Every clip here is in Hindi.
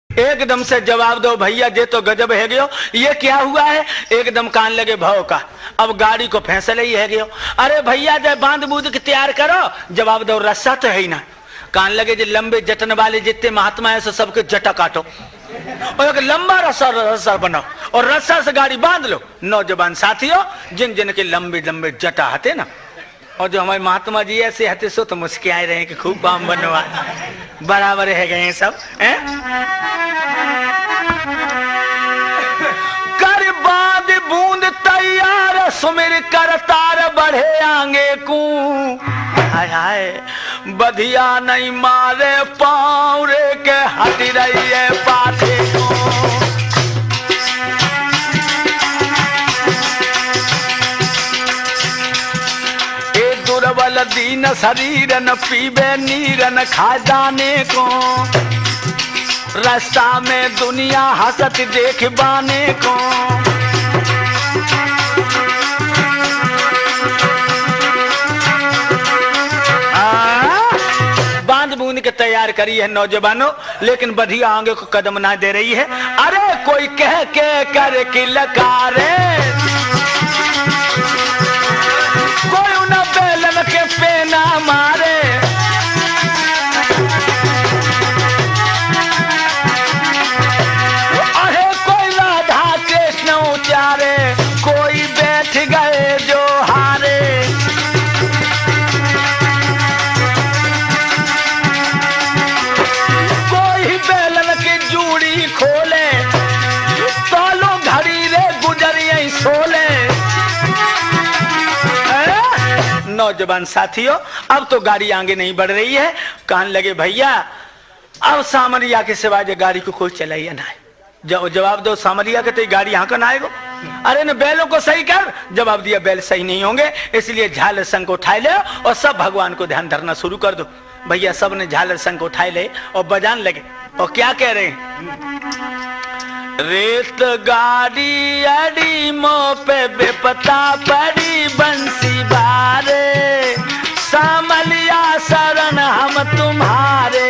एकदम से जवाब दो भैया, ये तो गजब है गयो, ये क्या हुआ है? एकदम कान लगे भाव का। अब गाड़ी को फैसले ही है गयो। अरे भैया जब बांध बूंद के तैयार करो। जवाब दो रस्सा तो है ही ना। कान लगे जो लंबे जटन वाले जितने महात्मा है सबके जटा काटो और एक लंबा रस्सा बनाओ और रस्सा से गाड़ी बांध लो। नौजवान साथियों, जिन जिन के लंबे लंबे जटा हते ना, और जो हमारे महात्मा जी ऐसे हते सो तो मुस्कियाए रहे कि खूब काम बनवा, बराबर है गए सब। कर बांध बूंद तैयार सुमिर कर तार बढ़े आगे को। हाय हाय बधिया नहीं मारे पाँव रे के हट रही है पाथे को। दुर्बल दीन शरीर न पीबे नीर न खा जाने को। रास्ता में दुनिया हंसत देख बाने को। बांध बूंद के तैयार करी है नौजवानों, लेकिन बधिया आगे को कदम ना दे रही है। अरे कोई कह के कर की लकारे, कोई उन बेलन के पेना मारे। अरे कोई राधा कृष्ण उचारे, कोई बैठ गए जो हारे। कोई बेलन की जूड़ी खोले, तालो घड़ी रे गुजरिए सोले। नौजवान साथियों, अब तो गाड़ी आगे नहीं बढ़ रही है। कान लगे भैया, अब सामरिया के सिवाय गाड़ी को कोई चलाइए ना है। जवाब दो सामरिया के तो गाड़ी यहाँ का ना आएगा। अरे न बैलों को सही कर। जवाब दिया बैल सही नहीं होंगे, इसलिए झालर संग को उठाए ले और सब भगवान को ध्यान धरना शुरू कर दो। भैया सब ने झालर संग को उठाए ले और बजान लगे। और क्या कह रहे हैं? रेत गाड़ी अड़ी मोह पे बेपता पड़ी बंसी बारे। सामलिया शरण हम तुम्हारे।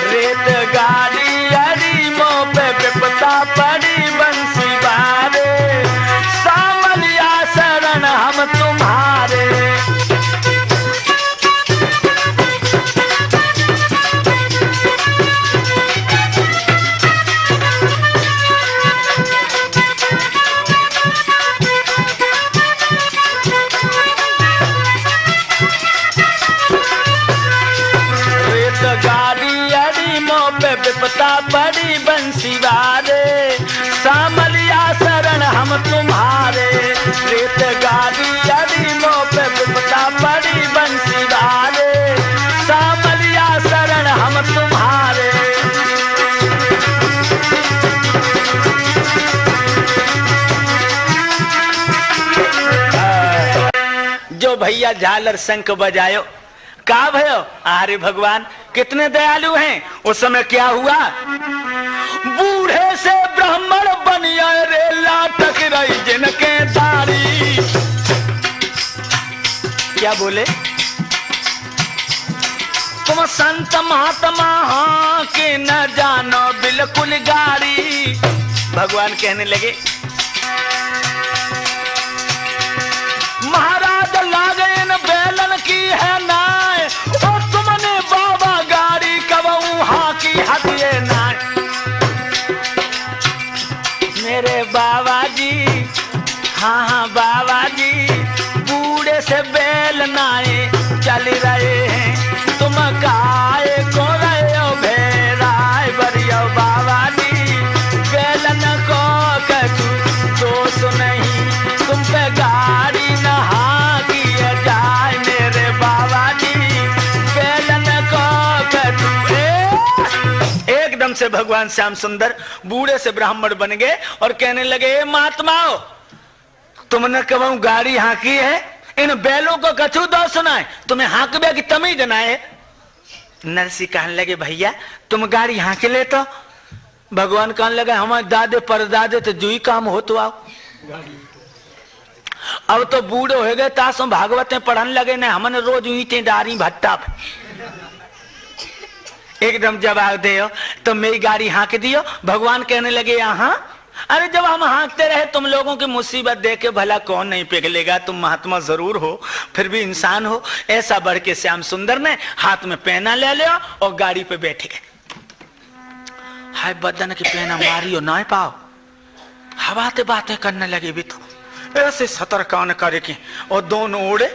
रेत गाड़ी अड़ी मोह पे बेपता पड़ी बंसी बारे। सामलिया शरण हम तुम्हारे। विपता पड़ी बंसी वारे। सामलिया शरण हम तुम्हारे। रेत गाड़ी अड़ी मोह पे विपता पड़ी बंसी वारे। सामलिया शरण हम तुम्हारे। जो भैया झालर शंख बजायो, का भयो? अरे भगवान कितने दयालु हैं। उस समय क्या हुआ? बूढ़े से ब्राह्मण बनिया रे लाटक रही जिनके दाढ़ी। क्या बोले? तुम संत महात्मा हाँ के न जानो बिल्कुल गाड़ी। भगवान कहने लगे महाराज लागे न बेलन की है नाय। और तुमने बाबा गाड़ी कबू हाँ की हटिए नाय। मेरे बाबा जी, हाँ हाँ बाबा जी, बूढ़े से बेल नाए चल रहे हैं। तुम काहे को रहे हो भेराए बरियो बाबा जी। बेलन को कछु दोष नहीं, तुम पे गाड़ी नहा किया जाए। मेरे बाबा जी बेलन को कछु। एकदम से भगवान श्याम सुंदर बूढ़े से ब्राह्मण बन गए और कहने लगे महात्माओ, तुमने कब गाड़ी हाँकी है? इन बैलों को कछु दो सुनाए, तुम्हें हाँकबे की तमीज ना है। नरसी कहने लगे भैया तुम गाड़ी यहाँ के ले तो। भगवान कहने लगे हमारे दादे परदादे तो जुई काम हो तो आओ। अब तो बूढ़े हो गए तासो भागवत पढ़ने लगे ना, हमने रोज ईंटें डारी भट्टा पे। एकदम जवाब दे तो मेरी गाड़ी हाँक दियो। भगवान कहने लगे यहाँ, अरे जब हम हाँकते रहे तुम लोगों की मुसीबत देख के भला कौन नहीं पिघलेगा। तुम महात्मा जरूर हो फिर भी इंसान हो। ऐसा बढ़ के श्याम सुंदर ने हाथ में पेना ले लिया और गाड़ी पे बैठ गए। हाय बदन की पेना मारी और ना पाओ, हवाते बातें करने लगे भी तो ऐसे सतर्कान करके और दोनों उड़े।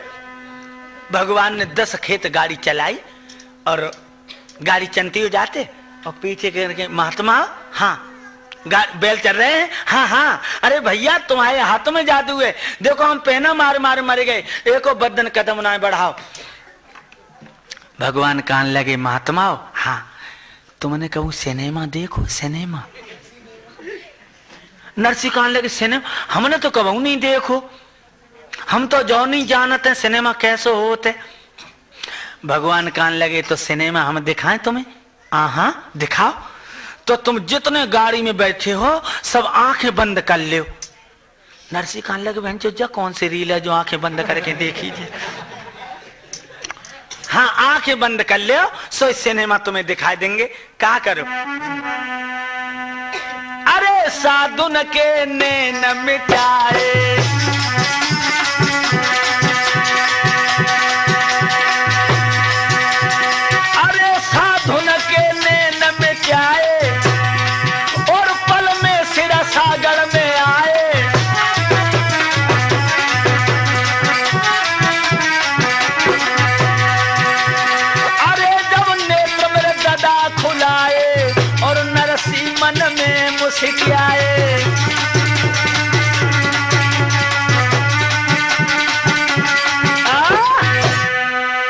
भगवान ने 10 खेत गाड़ी चलाई और गाड़ी चलती हो जाते और पीछे करके महात्मा हाँ बैल चल रहे हैं। हाँ हाँ अरे भैया तुम्हारे हाथ में जादू है, देखो हम पेना मार मार मर गए, एको बदन कदम ना बढ़ाओ। भगवान कान लगे महात्मा हाँ तुमने कहूँ सिनेमा देखो सिनेमा। नरसी कान लगे सिनेमा हमने तो कबू नहीं देखो, हम तो जो नहीं जानते हैं सिनेमा कैसे होते। भगवान कान लगे तो सिनेमा हम दिखाएं तुम्हें। हाँ दिखाओ। तो तुम जितने गाड़ी में बैठे हो सब आंखें बंद कर लो। नरसी कान लगे बहन चोजा कौन सी रील है जो आंखें बंद करके देखीजिए। हाँ आंखें बंद कर लो सो इस सिनेमा तुम्हें दिखाई देंगे। क्या करो अरे साधुन के नैन मिटाए, अरे साधुन के नैन मिटाए और पल में सिरा सागर में आए। अरे जब नेत्र मेरे गदा खुलाए और नरसी मन में मुस्कियाए।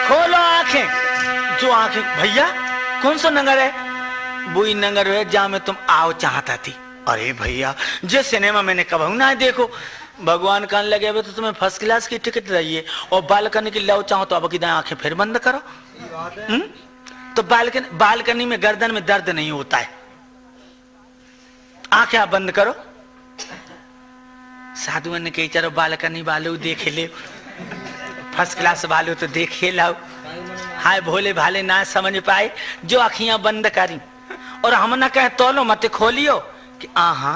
खोलो आंखें। जो आंखें भैया कौन सा नगर है? बुई नगर है जहां में तुम आओ चाहता थी। अरे भैया जो सिनेमा मैंने कब ना देखो। भगवान कहने लगे अबे तो तुम्हें फर्स्ट क्लास की टिकट रही है और बालकनी की लो चाहो तो अब की आंखें फिर बंद करो। तो बालकनी में गर्दन में दर्द नहीं होता है, आंखें आप बंद करो। साधु ने कही चलो बालकनी वालों देख ले, फर्स्ट क्लास वालों तो देखे लाओ। हाय भोले भाले ना समझ पाए जो आखियां बंद करी और हम ना कहे तोलो मत खोलियो कि आहा।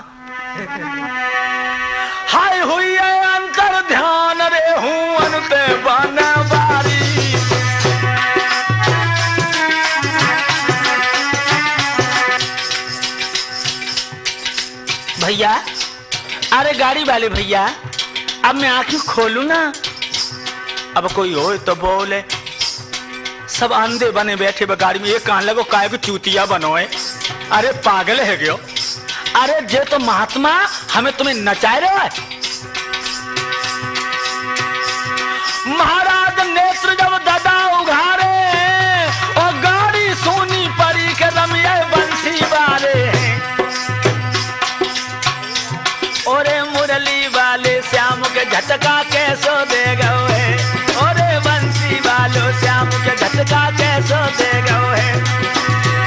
हाय हुई है अंतर ध्यान रे हूं अनते बनवारी। भैया अरे गाड़ी वाले भैया अब मैं आंखें खोलू ना। अब कोई हो तो बोले। सब अंधे बने बैठे गाड़ी में। ये कान लगो काय को चूतिया बनो है। अरे पागल है गयो। अरे जे तो महात्मा हमें तुम्हें नचाए रहे है। महाराज नेत्र जब दादा उघारे और गाड़ी सोनी परी के रमिए बंसी बारे। ओरे मुरली वाले श्याम के झटका कैसो दे गए। ओरे बंसी वालो श्याम के झटका कैसो दे गए।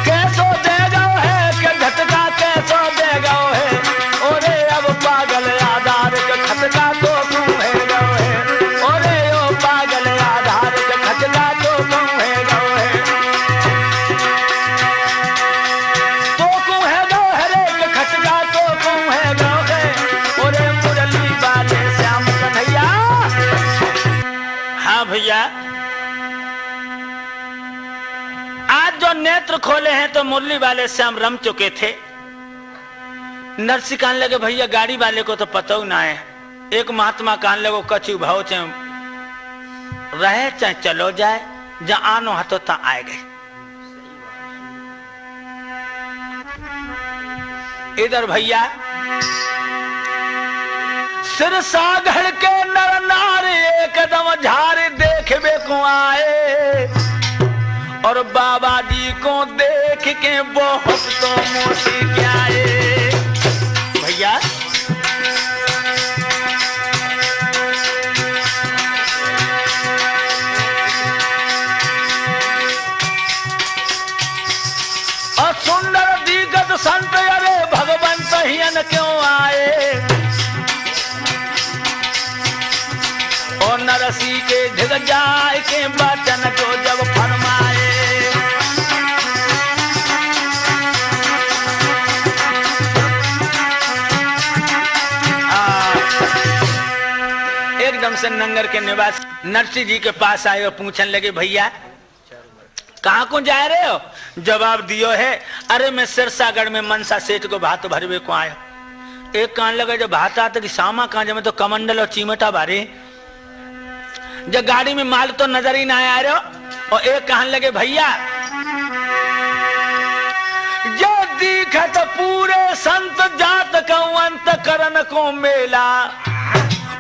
कैसो दे गए के झटका कैसो दे गए। ओरे अब पागल आधार के खटका तो तुम है गए। ओरे ओ पागल आधार के खटका तो तुम है गए। तो तुम है गए रे के खटका तो तुम है गए। ओरे मुरली वाले श्याम कन्हैया। हाँ भैया आज जो नेत्र खोले हैं तो मुरली वाले श्याम रम चुके थे। नरसी कान लगे भैया गाड़ी वाले को तो पता ही ना है। एक महात्मा कान लगो कछु भाव चाहे रहे चाहे चलो जाए, जहां आनो हाथो ता आए गए। इधर भैया सिर सागढ़ के नर नारी एकदम झारे देखबे को आए और बाबा जी को देख के बहुत तो मुस्कियाए। भैया संत अरे भगवंत हियन क्यों आए, और नरसी के ढिग जाए के बचन को जब फरमाए। एकदम से नंगर के निवास नरसी जी के पास आए और पूछने लगे, भैया कहाँ को जा रहे हो? जवाब दियो है, अरे मैं सिरसागढ़ में मनसा सेठ को भात भरवे को आया। एक कान लगा जब भात आता कि सामा कहाँ जब तो कमंडल और चीमटा भरे, जब गाड़ी में माल तो नजर ही ना आ रहे हो। और एक कहन लगे, भैया जो दिखत पूरे संत जात को अंत करण को मेला,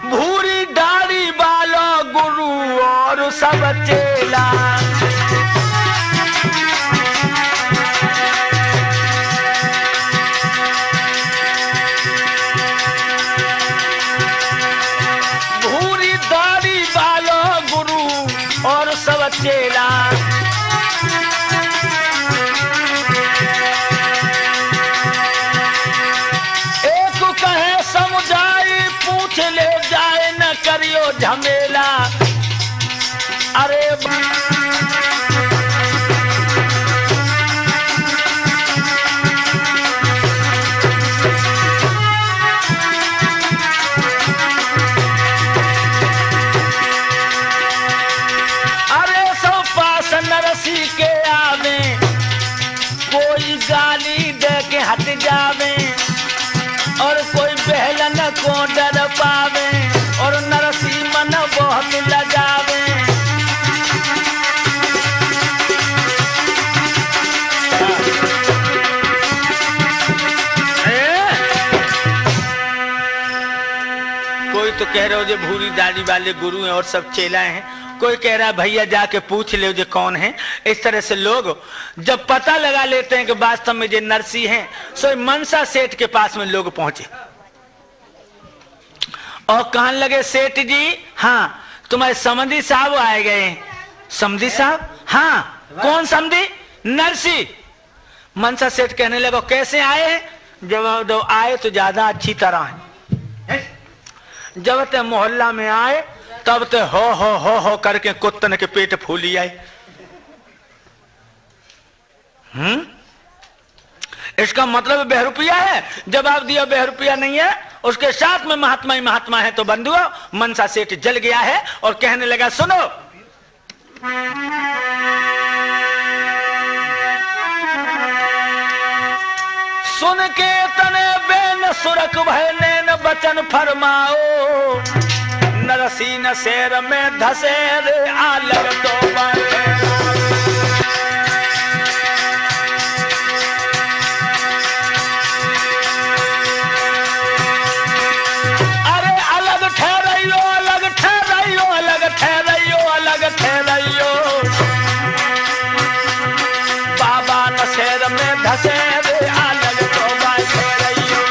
भूरी दाढ़ी वाला गुरु और सब चेला। भूरी दाढ़ी वाला गुरु और सब चेला। एक कहे समुदाय पूछ ले जाए न करियो झमेला। अरे सब पास नरसी के आवे, कोई गाली दे के हट जावे, और कोई बहलन को डर पावे, और नरसी मन बहुत लजावे। कोई तो कह रहे हो जो भूरी दाढ़ी वाले गुरु हैं और सब चेला हैं, कोई कह रहा है भैया जाके पूछ ले जो कौन है। इस तरह से लोग जब पता लगा लेते हैं कि वास्तव में जो नरसी हैं, सो मनसा सेठ के पास में लोग पहुंचे और कहने लगे, सेठ जी हाँ तुम्हारे समधी साहब आए गए। समधी साहब? हाँ। कौन समधी? नरसी। मनसा सेठ कहने लगा, कैसे आए हैं? जब आए तो ज्यादा अच्छी तरह है। जब ते मोहल्ला में आए तब ते हो करके कुत्तन के पेट फूली आए। इसका मतलब बहरूपिया है? जवाब दिया बहरूपिया नहीं है, उसके साथ में महात्मा ही महात्मा है। तो बंधुओं मनसा सेठ जल गया है और कहने लगा, सुनो सुन के तने बेन सुरक भय नैन बचन फरमाओ, नरसी न शेर में धसे रे आलग तो अरे अलग ठहराइयो, अलग ठहराइयो, अलग ठहराइयो, अलग ठहराइयो, बाबा न शेर में धसे रे आलग तो ठहराइयो।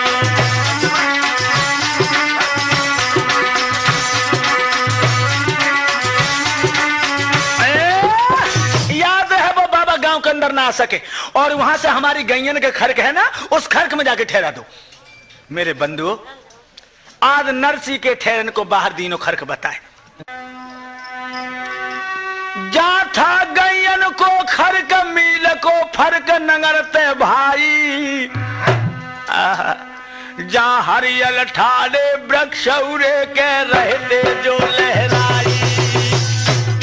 के अंदर ना आ सके और वहां से हमारी गैयन के खर्क है ना, उस खर्क में जाके ठहरा दो। मेरे बंधुओं आज नरसी के ठहरन को बाहर दीनो खर्क बताए। जा था गैयन को खर्क मील को फर्क नगरते भाई, जा हरियल ठाड़े वृक्ष उड़े के रहते जो लहराई।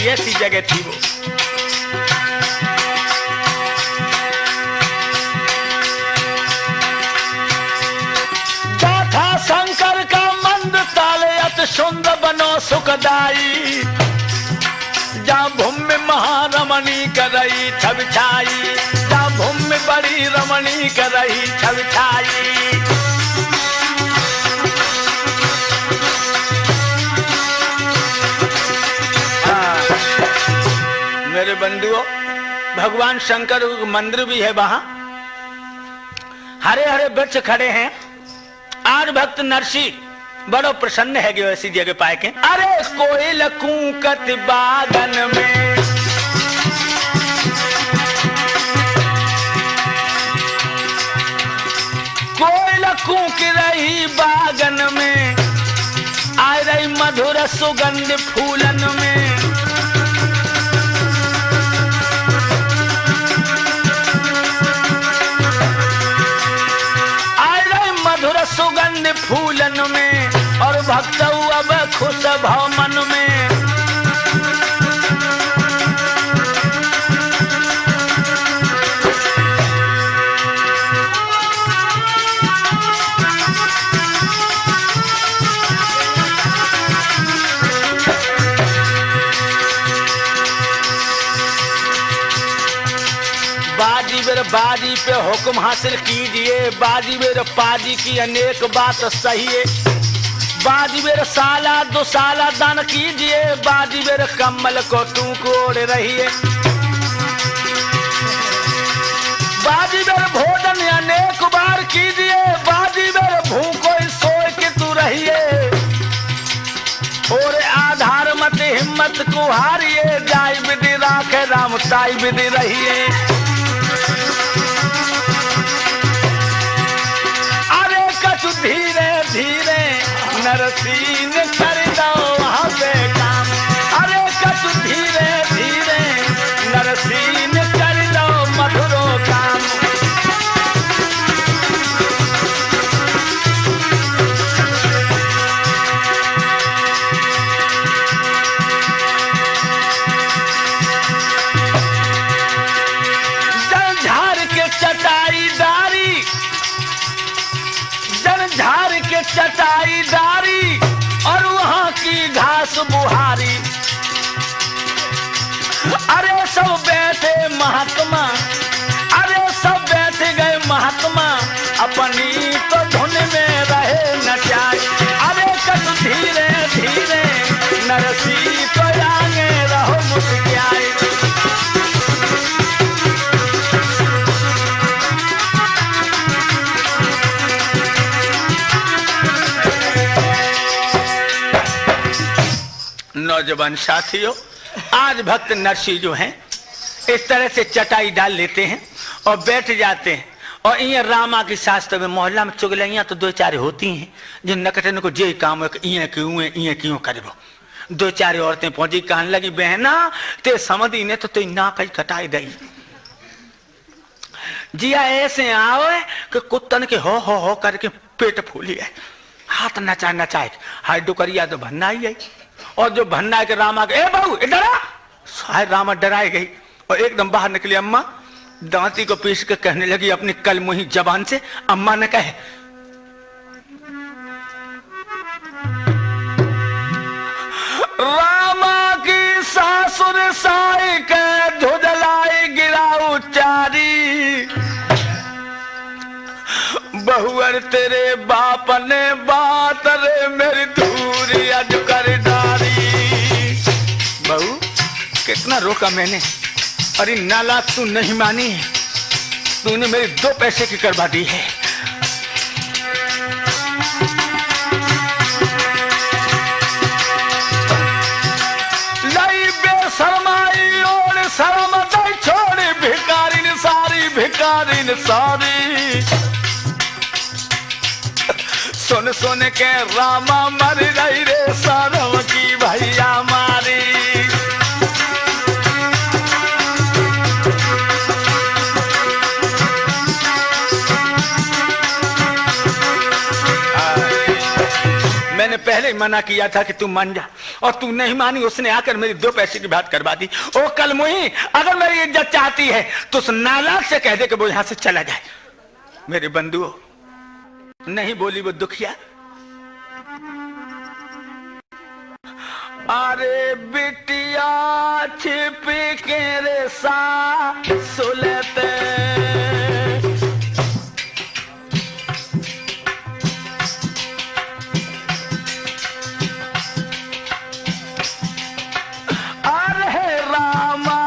ऐसी जगह थी वो। शंकर का मंद ताले अत सुंदर बनो सुखदाई, जा भूमि महारमणी करई छविछाई, जा भूमि बड़ी रमणी करई छविछाई। मेरे बंधुओं भगवान शंकर मंदिर भी है वहां, हरे हरे वृक्ष खड़े हैं। आज भक्त नरसी बड़ो प्रसन्न है जो ऐसी जगह पाए के। अरे कोयल कूकत बागन में, की बागन में, आ रही मधुर सुगंध फूलन में। आ रही मधुर सुगंध फूलन में, और भक्त अब खुश भाव मन में। बाजी पे हुक्म हासिल कीजिए, बाजी मेरे पाजी की अनेक बात सही है। बाजी मेरे साला दो साला दान कीजिए, बाजी मेरे कम्बल को तू कोड़ रही है। बाजी मेरे भोजन अनेक बार कीजिए, बाजी मेरे भूखो सोए के तू रहिए। और आधार मत हिम्मत को हारिए, जाय विधि राखे राम ताई विधि रहिए। धीरे धीरे नरसीन कर दो वहाँ पे काम, अरे कछु धीरे धीरे नरसीन कर दो मधुरो काम। जल झार के चटाई डारी, झार के चटाई डारी, और वहां की घास बुहारी। अरे सब बैठे महात्मा, अरे सब बैठ गए महात्मा, अपनी तो धुन में रहे नचाए। अरे कद धीरे धीरे नरसी तो आगे रहो मुस्कुराए। नौजवान साथियों, आज भक्त नरसी जो हैं इस तरह से चटाई डाल लेते हैं और बैठ जाते हैं। और ये रामा की शास्त्र में मोहल्ला में चुगलियां तो दो चार होती हैं, जो नकटन को जे काम इं क्यों करबो। दो चार औरतें पहुंची, कहने लगी बहना ते समझी ने तो ना कहीं कटाई दई जिया ऐसे आओ कि कुत्तन के हो करके पेट फूली है। हाथ नचा नचाए हाय डुकरिया तो भन्ना ही गई। और जो भन्ना के रामा के ए बहू इधर आ, हाय रामा डराई गई और एकदम बाहर निकली। अम्मा दांती को पीस के कहने लगी अपनी कलमुही जबान से, अम्मा ने कहे रामा की सासुर साई के धुजलाई गिराऊ चारी, बहुअर तेरे बाप ने बात रे मेरी दूरी अज कर डारी। बहू कितना रोका मैंने, अरे नाला तू नहीं मानी, तूने मेरी 2 पैसे की करवा दी है। लाई बेशरमाई और शर्म दई छोड़ी, भिखारिन सारी भिखारिन सारी। सुन सुन के रामा मर रही रे शर्म की भैया मारी। मैंने पहले ही मना किया था कि तू मान जा, और तू नहीं मानी। उसने आकर मेरी 2 पैसे की बात करवा दी। ओ कलमुही, अगर मेरी इज्जत चाहती है तो उस नालायक से कह दे कि वो यहां से चला जाए। मेरे बंधुओं, नहीं बोली वो दुखिया। अरे बिटिया छिप के रे सा सुलते, अरे रामा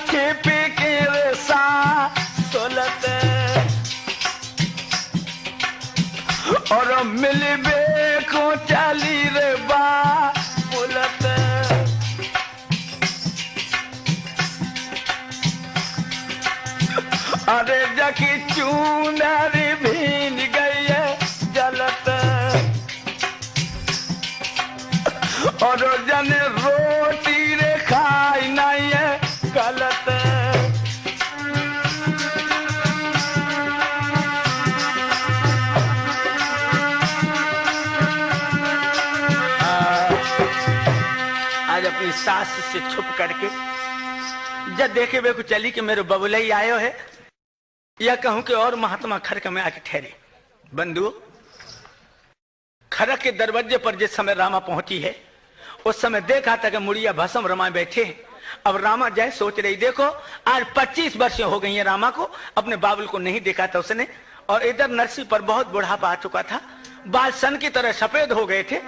छिप के रे सा सुलते, और मिलबे को चली रे बा बुलत। अरे जकी चूनरी भीन गई है जलत, मेरी सास से छुप करके जब देखे वे को चली कि मेरे बबुला ही आयो है, या कहूं कि और महात्मा खड़क में आके ठहरे। बंधुओं, खड़क के दरवाजे पर जिस समय रामा पहुंची है, उस समय देखा था कि मुड़िया भस्म रमा बैठे। अब रामा जय सोच रही, देखो आज 25 वर्ष हो गई है रामा को, अपने बाबुल को नहीं देखा था उसने। और इधर नरसी पर बहुत बुढ़ापा आ चुका था, बाल सन की तरह सफेद हो गए थे।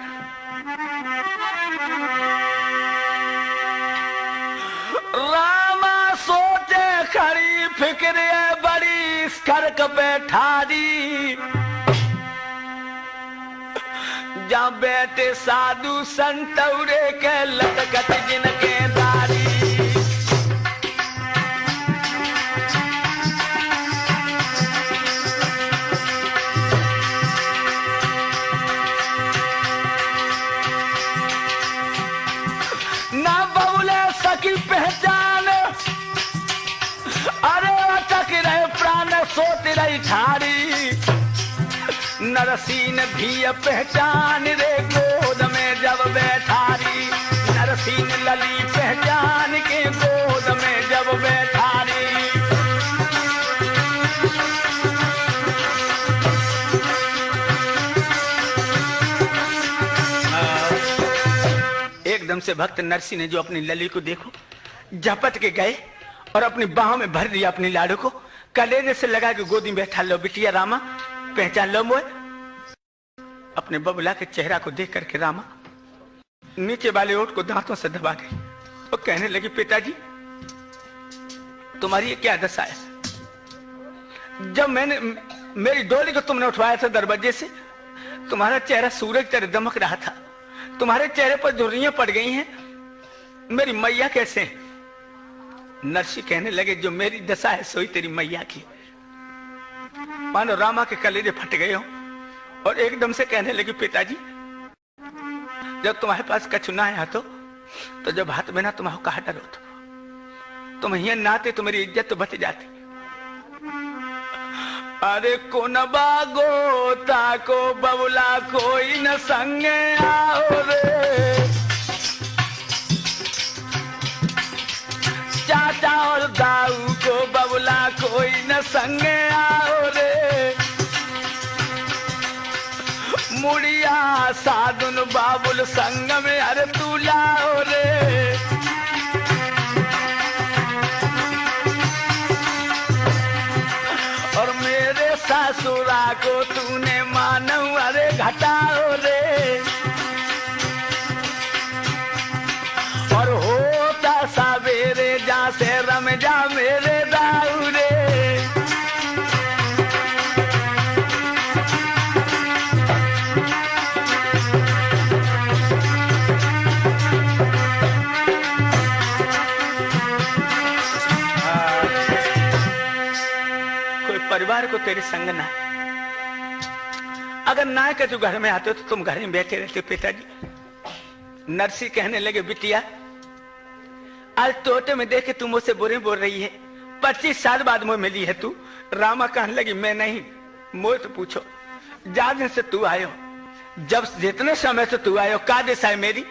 रामा सोचे खड़ी फिक्र है बड़ी, इस खड़क पे ठारी, जहाँ बैठे साधु संतौरे के लटकत जिनके दारी। ना बबुले सकी पहचान, अरे अटक रहे प्राण सोच रही ठारी। नरसीन भी पहचान रे गोद में जब बैठारी, नरसीन लली पहचान के गोद में जब बैठारी। एकदम से भक्त नरसी ने जो अपनी लली को देखो झपट के गए और अपनी बाहों में भर दिया अपनी लाडू को, कलेजे से लगा के गोदी में बैठा लो बिटिया रामा, पहचान लो मोए। अपने बबुला के चेहरा को देख करके रामा नीचे वाले ओठ को दांतों से दबा गई और कहने लगी, पिताजी तुम्हारी ये क्या दशा है? जब मैंने मेरी डोली को तुमने उठवाया था दरवाजे से, तुम्हारा चेहरा सूरज तरह दमक रहा था, तुम्हारे चेहरे पर झुर्रियां पड़ गई हैं, मेरी मैया कैसे? नरसी कहने लगे, जो मेरी दशा है सोई तेरी मैया की। मानो रामा के कलेजे फट गए हो और एकदम से कहने लगी, पिताजी जब तुम्हारे पास कछु ना आया तो जब हाथ में ना तुम्हारा कहा डरो तुम यहाँ ना आते तो मेरी इज्जत तो बच जाती। अरे को न बागो ताको बबुला कोई न संगे आओ रे, चाचा और दाऊ को बबुला कोई न संगे आओ रे। मुड़िया साधुन बाबुल संग में अरे तू लाओ रे। और मेरे ससुरा को तूने मानो अरे घटाओ रे। और होता सवेरे जा से रम जा मेरे दाऊ रे। परिवार को तेरे संग ना, अगर ना के तू घर में आते हो तो तुम घर में बैठे रहते हो। पिताजी नरसी कहने लगे, बिटिया आज तोटे में देखे तू मुझसे बुरे बोल रही है, 25 साल बाद मुझे मिली है तू। रामा कहने लगी, मैं नहीं, मुझे तो पूछो जा दिन से तू आयो, जब जितने समय से तू आयो का दिशा है मेरी?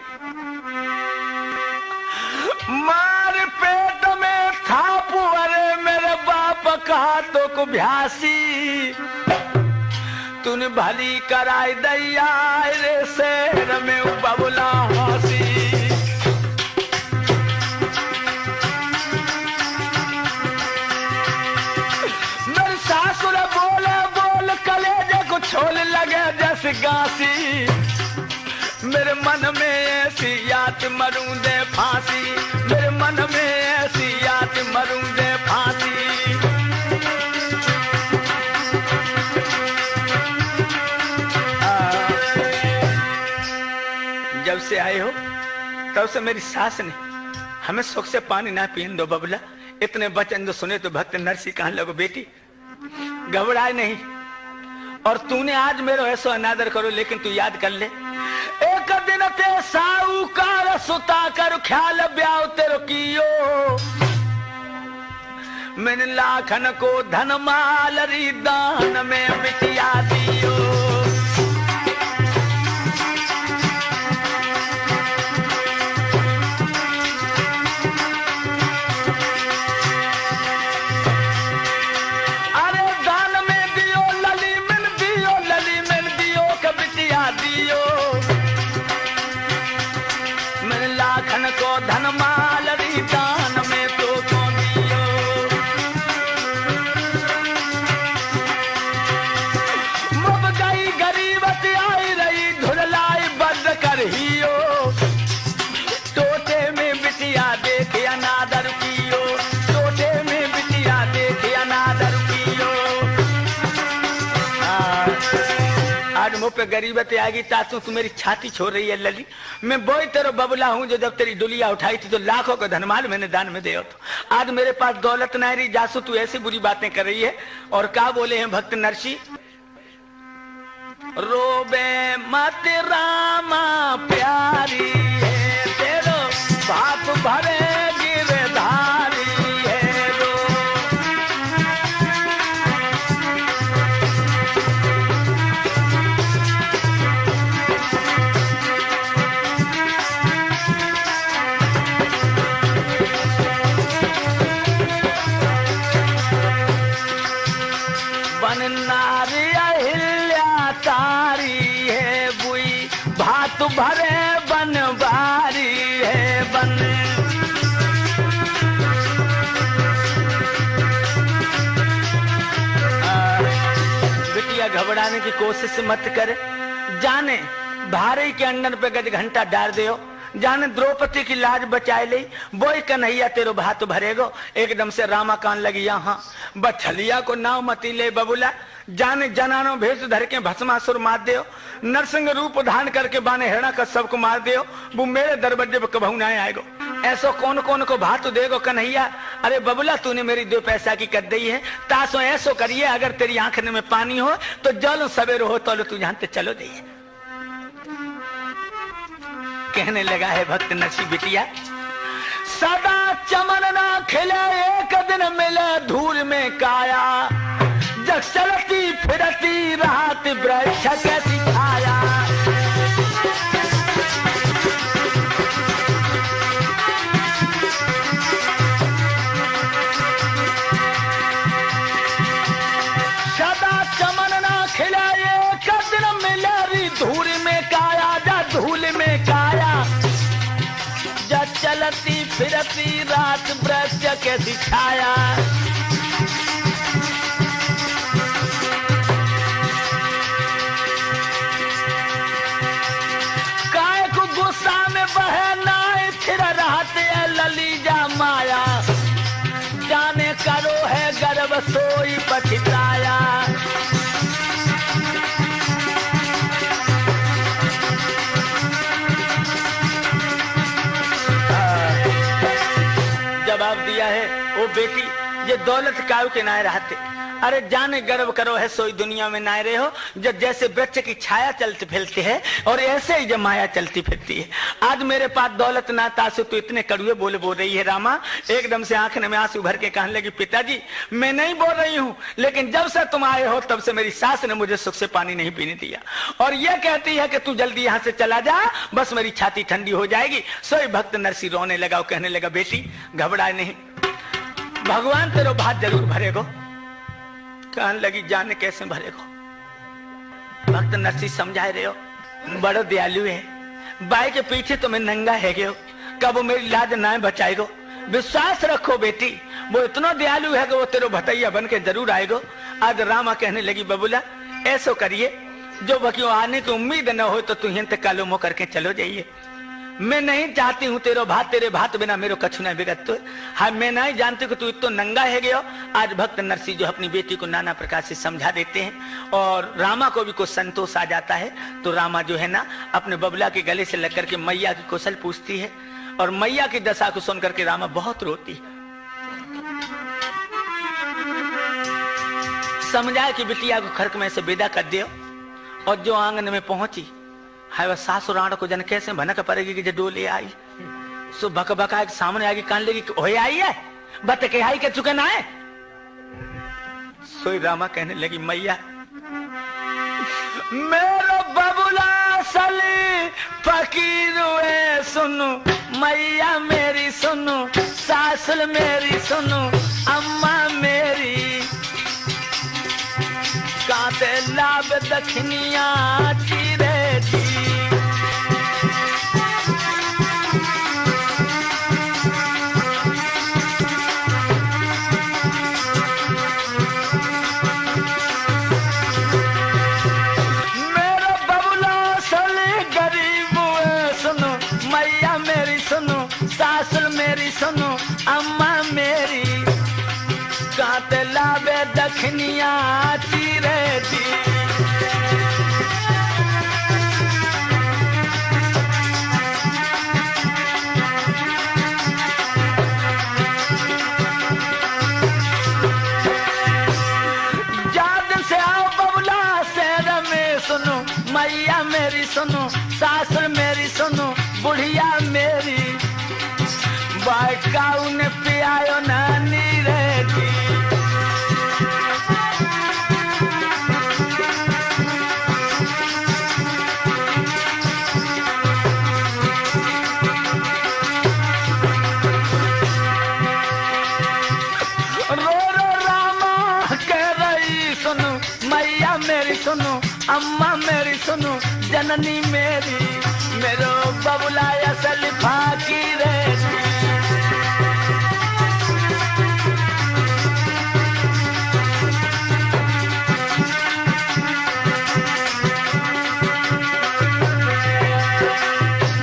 मार पेट में थापू अरे मेरे बाप कहा तो को भ्यासी, तूने भली कराई दैया रे शहर में बबुला हंसी। मेरी सासुर बोले बोल कलेजे को छोल लगे जैसे गांसी, मेरे मन में ऐसी याद मरूं दे फांसी, मेरे मन में ऐसी याद मरूं दे फांसी। जब से आए हो तब से मेरी सास ने हमें सुख से पानी ना पीने दो बबुला, इतने वचन जो सुने तो भक्त नरसी कहने लगो, बेटी घबराए नहीं, और तूने आज मेरा ऐसा अनादर करो, लेकिन तू याद कर ले एक दिन ते साहूकार सुता कर ख्याल ब्याह तेरो कियो, मैंने लाखन को धन माल री दान में बिटिया दियो। पे गरीबत आएगी तातू तू मेरी छाती छोड़ रही है लली। मैं बोई तेरा बबुला हूँ जो जब तेरी डुलिया उठाई थी तो लाखों का धनमाल मैंने दान में दे तो आज मेरे पास दौलत नहीं रही। जासू तू ऐसी बुरी बातें कर रही है। और क्या बोले हैं भक्त नरसी, रोबे मत रामा प्यारी है तेरो भात भरे गिरधारी है रो। बन नारी अहिल्या तारी है बुई भात भरे बन बारी है बन। बिटिया घबराने की कोशिश मत करे, जाने भारे के अंडन पे गज घंटा डाल दे, जाने द्रौपदी की लाज बचाए ले, बोई कन्हैया तेरो भात भरेगो। एकदम से रामा कान लगी यहाँ बछलिया को नाव मती ले बबुला, जाने जनानो भेष धर के भस्मासुर मार दे, नरसिंह रूप धारण करके बाने हिरणा का सबको मार दे, वो मेरे दरवाजे पे कबहू ना आएगो। ऐसो कौन कौन को भात देगो कन्हैया। अरे बबुला तूने मेरी 2 पैसा की कर दी है, तासो ऐसो करिए अगर तेरी आंखने में पानी हो तो जल सवेर हो तो तू जानते चलो दे। कहने लगा है भक्त नरसी बिटिया, सदा चमन ना खिले एक दिन मिले धूल में काया, जब चलती फिरती रात वृक्ष कैसी छाया। सदा चमन ना खिले एक दिन मिले धूल में काया, जा धूल में काया जब चलती फिरती रात वृक्ष कैसी छाया। काय को गुस्सा में बहे नाय फिर रहते ललीजा माया, जाने करो है गर्भ सोई पछताया। जवाब दिया है, ओ बेटी ये दौलत कायु के नाय रहते, अरे जाने गर्व करो है सोई दुनिया में नाय रहे हो, जब जैसे वृक्ष की छाया चलती फिरती है और ऐसे ही जब माया चलती फिरती है। आज मेरे पास दौलत ना तासु तो इतने कड़ुए बोल रही है। रामा एकदम से आंख में आंसू भर के कहने लगी, पिताजी मैं नहीं बोल रही हूँ, लेकिन जब से तुम आए हो तब से मेरी सास ने मुझे सुख से पानी नहीं पीने दिया और यह कहती है कि तू जल्दी यहाँ से चला जा, बस मेरी छाती ठंडी हो जाएगी। सोई भक्त नरसी रोने लगा और कहने लगा, बेटी घबराए नहीं, भगवान तेरो भात जरूर भरेगो। कहने लगी, जाने कैसे भरेगो। भक्त नरसी समझाए रहे हो, बड़ो दयालु है, बाई के पीछे तुम्हें नंगा है गयो, कब वो मेरी लाज ना बचाएगो। विश्वास रखो बेटी, वो इतना दयालु है कि वो तेरो भतैया बन के जरूर आएगो। आज रामा कहने लगी, बबुला ऐसो करिए जो बकियों आने की उम्मीद न हो तो तू हिंत कालो मो करके चलो जाइए। मैं नहीं चाहती हूँ तेरे भात बिना मेरे कछु नहीं बिगत तो हाँ, मैं नहीं जानती कि तू इतना नंगा है गयो। आज भक्त नरसी जो अपनी बेटी को नाना प्रकार से समझा देते हैं और रामा को भी कुछ संतोष आ जाता है। तो रामा जो है ना अपने बबुला के गले से लग करके मैया की कुशल पूछती है और मैया की दशा को सुन करके रामा बहुत रोती है। समझाया कि बिटिया को खर्क में से विदा कर दियो और जो आंगन में पहुंची है वह सासु राण को जन कैसे भनक पड़ेगी कि जो डोले आई सो भक भका के सामने आगे कान लगी होए आई है बत के आई के चुके ना है। सोई रामा कहने लगी, मैया मेरो बबुला सली फकीर हुए सुनो, मैया मेरी सुनो, सासुल मेरी सुनो, अम्मा मेरी काते लाभ दक्षिणिया चिरे जी। सासुल मेरी सुनो, अम्मा मेरी काते लावे दखनिया चिरे दी। सुनो, सासुर मेरी सुनो, बुढ़िया मेरी बाइकाऊ ने पियायो नानी रेडी। मेरी सुनो, अम्मा मेरी सुनो, जननी मेरी, मेरो बबुला असल फाकी रे।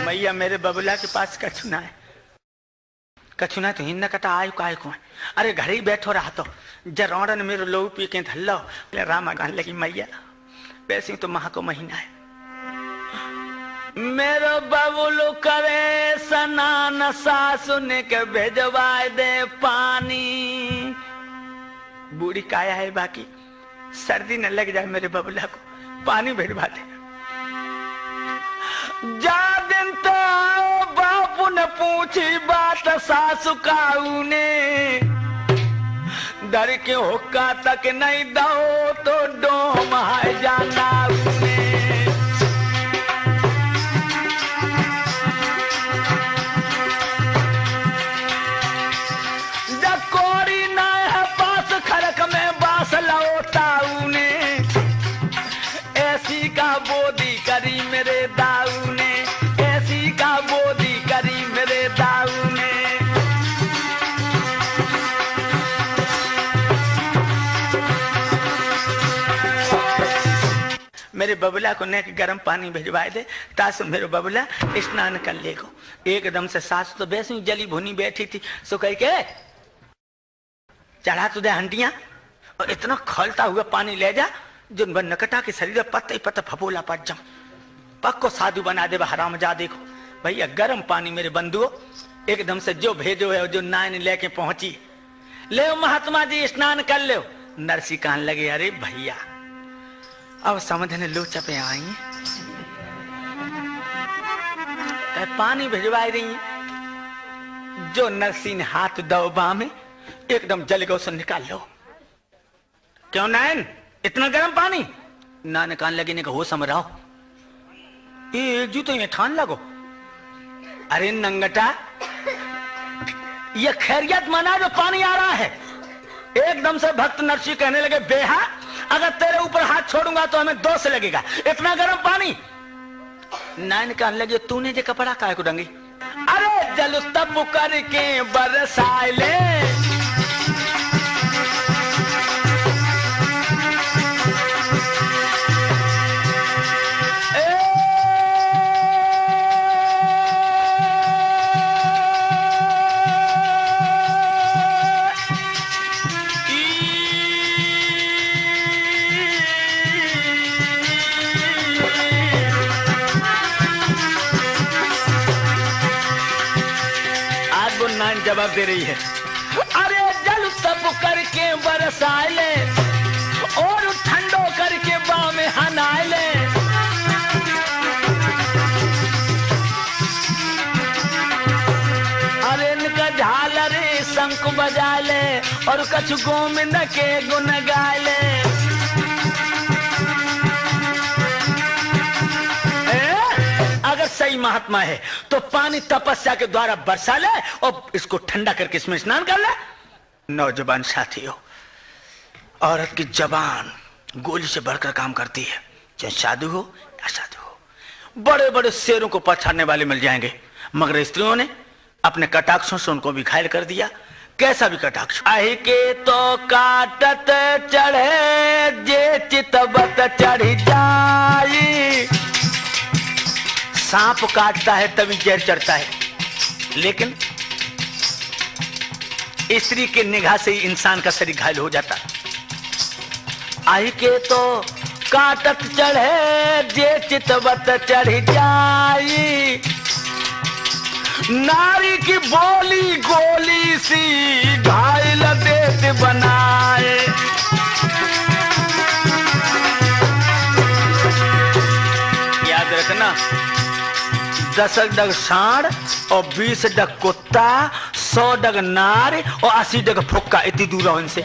मैया मेरे बबुला के पास कछुना है, कछुना तो हिन्न कटा आयु काय को है। अरे घर ही बैठो रहा तो जरौड़न मेरो लोग पी के धल्लो रामा गान लगी मैया वैसे तो माह को महीना है। मेरो बबुलू करे सनान सासु ने के भेजवाए दे पानी। बूढ़ी काया है बाकी सर्दी न लग जाए मेरे बबुला को पानी भेजवा दे। जा दिन तो बापू ने पूछी बात सासु काऊ ने, डर के हुक्का तक नहीं दो तो डोम है जाना उने। जकोरी न है पास खड़क में बास लौटा उने, ऐसी का बोदी करी मेरे दाऊ ने, ऐसी का बोदी करी मेरे दाऊ ने। मेरे बबुला को नेक गर्म पानी भिजवाए दे तासु मेरो बबुला स्नान कर लेगो। एकदम से सास तो वैसे जली भुनी बैठी थी, सो कह के चढ़ा तुझे हंडिया और इतना खौलता हुआ पानी ले जा जो नकटा के शरीर पत्ते ही पत्ता फपोला पट जाऊं, पक्को साधु बना दे हराम जा। देखो भैया गर्म पानी मेरे बंधुओं एकदम से जो भेजो है जो नाइन लेके पहुंची, ले महात्मा जी स्नान कर लो। नरसी कहने लगे अरे भैया अब समझने लो चपे आई पानी भिजवाई रही है। जो नरसी ने हाथ दो बाह में एकदम जल गो से निकाल लो। क्यों नैन इतना गर्म पानी? नान कान लगे ने हो समझाओ ये जू तो ये ठान लगो। अरे नंगटा ये खैरियत मना जो पानी आ रहा है। एकदम से भक्त नरसी कहने लगे बेहा अगर तेरे ऊपर हाथ छोड़ूंगा तो हमें दोष लगेगा, इतना गर्म पानी। नान कहने लगे तूने जो कपड़ा काय को रंगी? अरे जल तब करके बरसाए ले। जवाब दे रही है अरे जल तब करके बरसाए ले और ठंडो करके बाह में हनाए ले। अरे इनका झालरे शंख बजा ले और कछु गोविंद के गुन गाए ले। सही महात्मा है तो पानी तपस्या के द्वारा बरसा ले और इसको ठंडा करके इसमें स्नान कर ले। नौजवान साथियों औरत की जबान गोली से बढ़कर काम करती है, चाहे साधु हो या साधु हो। बड़े बड़े शेरों को पछाड़ने वाले मिल जाएंगे मगर स्त्रियों ने अपने कटाक्षों से उनको भी घायल कर दिया। कैसा भी कटाक्ष आही के तो काटत चढ़े जे चितबत चढ़ी जाई। सांप काटता है तभी जहर चढ़ता है, लेकिन स्त्री के निगाह से ही इंसान का शरीर घायल हो जाता। आई के तो काटत चढ़े जे चितवत चढ़ी जाई। नारी की बोली गोली सी घायल देत बनाए। याद रखना 10 डग सांड और 20 डग कुत्ता, 100 डग नार और 80 डग फुक्का, इतनी दूर रहो इनसे।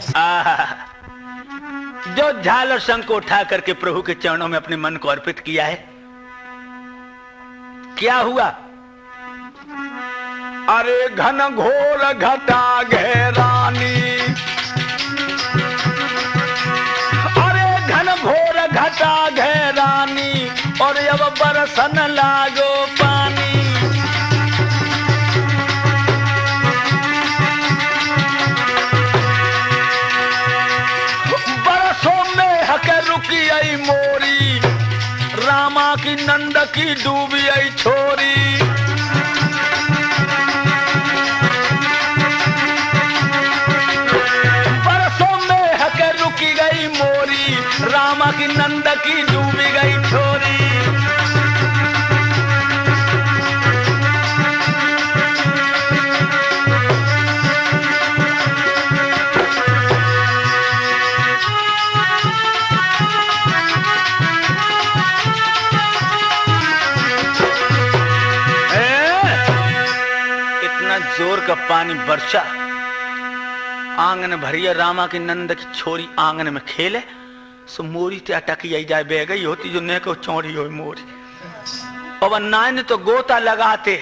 जो झाल और शंख को उठा करके प्रभु के चरणों में अपने मन को अर्पित किया है, क्या हुआ? अरे घन घोर घटा घेरानी, अरे घन घोर घटा घेरानी और अब बरसन लागो पानी। बरसों में हक रुकी आई मोरी, रामा की नंद की डूबी आई छोरी। बरसों में हक रुकी गई मोरी, रामा की नंद की डूबी गई छोरी। जोर का पानी बरसा, आंगन भरिया, रामा की नंद की छोरी आंगन में खेले, सो मोरी ते अटकी आई जाए, बह गई होती जो ने को चौड़ी हो मोरी। और नाइन तो गोता लगाते,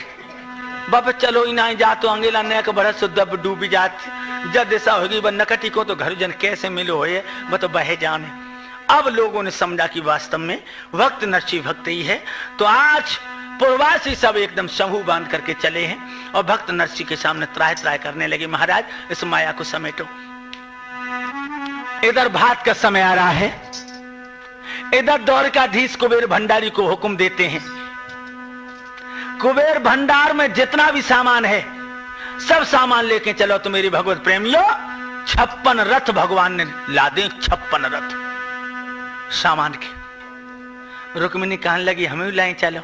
बब चलो ही ना जा तो अंगेला ने के बरस दब डूबी जाती। जब ऐसा होगी ब नकटी को तो घर जन कैसे मिलो होए, ब तो बहे जाने। अब लोगों ने समझा कि वास्तव में भक्त नरसिंह भक्त ही है। तो आज पूर्वासी सब एकदम समूह बांध करके चले हैं और भक्त नरसिंह के सामने त्राय त्राय करने लगे, महाराज इस माया को समेटो। इधर भात का समय आ रहा है, इधर द्वारकाधीश कुबेर भंडारी को हुक्म देते हैं, कुबेर भंडार में जितना भी सामान है सब सामान लेके चलो। तो मेरी भगवत प्रेमियों 56 रथ भगवान ने ला दे, 56 रथ सामान के। रुक्मिणी कहने लगी हमें भी लाए चलो।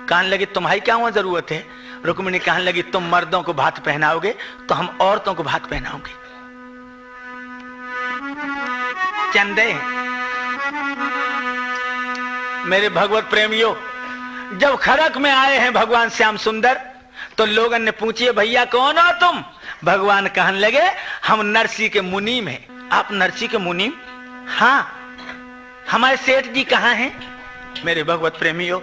कहने लगी तुम्हारी क्या वहां जरूरत है? रुक्मिणी कहने लगी तुम मर्दों को भात पहनाओगे तो हम औरतों को भात पहनाओगे। चंदे मेरे भगवत प्रेमियों, जब खरक में आए हैं भगवान श्याम सुंदर तो लोगों ने पूछिए भैया कौन हो तुम? भगवान कहने लगे हम नरसिंह के मुनीम हैं। आप नरसिंह के मुनीम? हाँ। हमारे सेठ जी कहाँ हैं? मेरे भगवत प्रेमियों,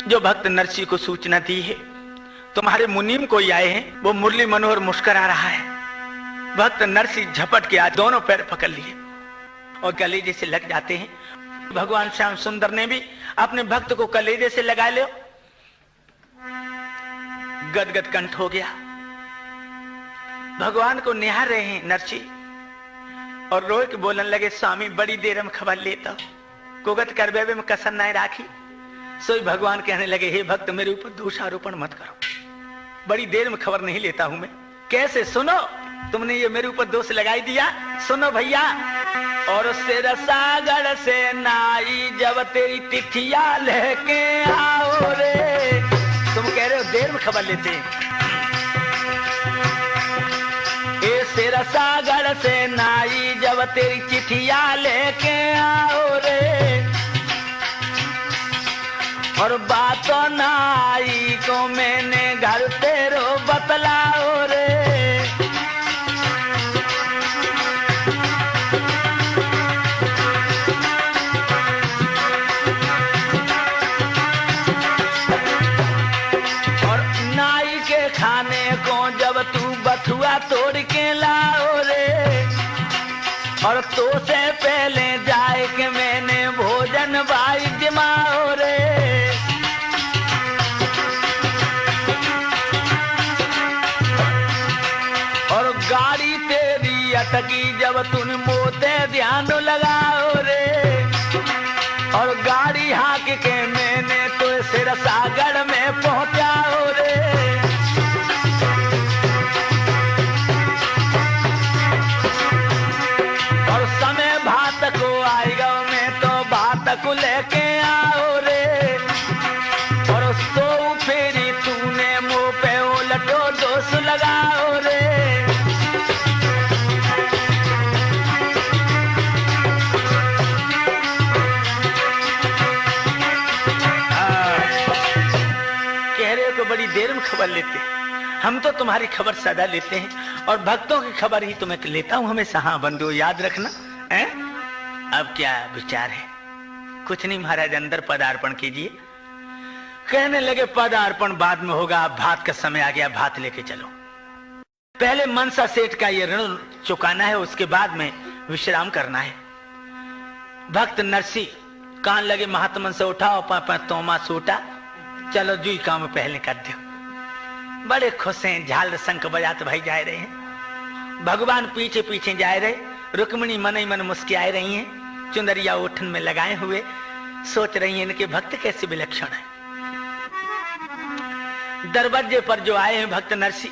जो भक्त नरसिंह को सूचना दी है तुम्हारे मुनीम कोई आए हैं, वो मुरली मनोहर मुस्कुरा रहा है। भक्त नरसिंह झपट के आज दोनों पैर पकड़ लिए और कलेजे से लग जाते हैं। भगवान श्याम सुंदर ने भी अपने भक्त को कलेजे से लगा लिया, गदगद कंठ हो गया। भगवान को निहार रहे हैं नरसिंह और रोए के बोलने लगे स्वामी बड़ी देर में खबर लेता कुगत करबे में कसर नहीं राखी। सोई भगवान कहने लगे हे भक्त मेरे ऊपर दोषारोपण मत करो, बड़ी देर में खबर नहीं लेता हूं मैं। कैसे? सुनो, तुमने ये मेरे ऊपर दोष लगाई दिया। सुनो भैया, और सिर सागर से नाई जब तेरी तिथिया लेके आओ रे। तुम कह रहे हो देर में खबर लेते हैं। ए सिर सागर से नाई जब तेरी चिट्ठिया लेके आओ रे, और बातों नाई को मैंने घर तेरो बतलाओ रे। और नाई के खाने को जब तू बथुआ तोड़ के लाओ रे, और तो से पहले जाए के मैंने भोजन भाई जमाओ रे। गाड़ी तेरी अटकी जब तूने मोते ध्यान लगाओ रे, और गाड़ी हाँक के मैंने तो सिर सागर में पहुंचाओ रे। और समय भात को आएगा मैं हम तो तुम्हारी खबर सदा लेते हैं और भक्तों की खबर ही तुम्हें लेता हूं हमेशा। हाँ बंधु याद रखना है। अब क्या विचार है? कुछ नहीं महाराज, अंदर पदार्पण कीजिए। कहने लगे पदार्पण बाद में होगा, अब भात का समय आ गया, भात लेके चलो। पहले मनसा सेठ का ये ऋण चुकाना है, उसके बाद में विश्राम करना है। भक्त नरसी कान लगे महात्मन से उठाओ पापा तोमा सूटा, चलो जुई काम पहले कर दो। बड़े खुश हैं, झाल शंख बजाते भाई जा रहे हैं। भगवान पीछे पीछे जा रहे, रुक्मिणी मन ही मन मुस्कियाए रही हैं, चुंदरिया ओठन में लगाए हुए सोच रही हैं इनके भक्त कैसे विलक्षण है। दरवाजे पर जो आए हैं भक्त नरसी,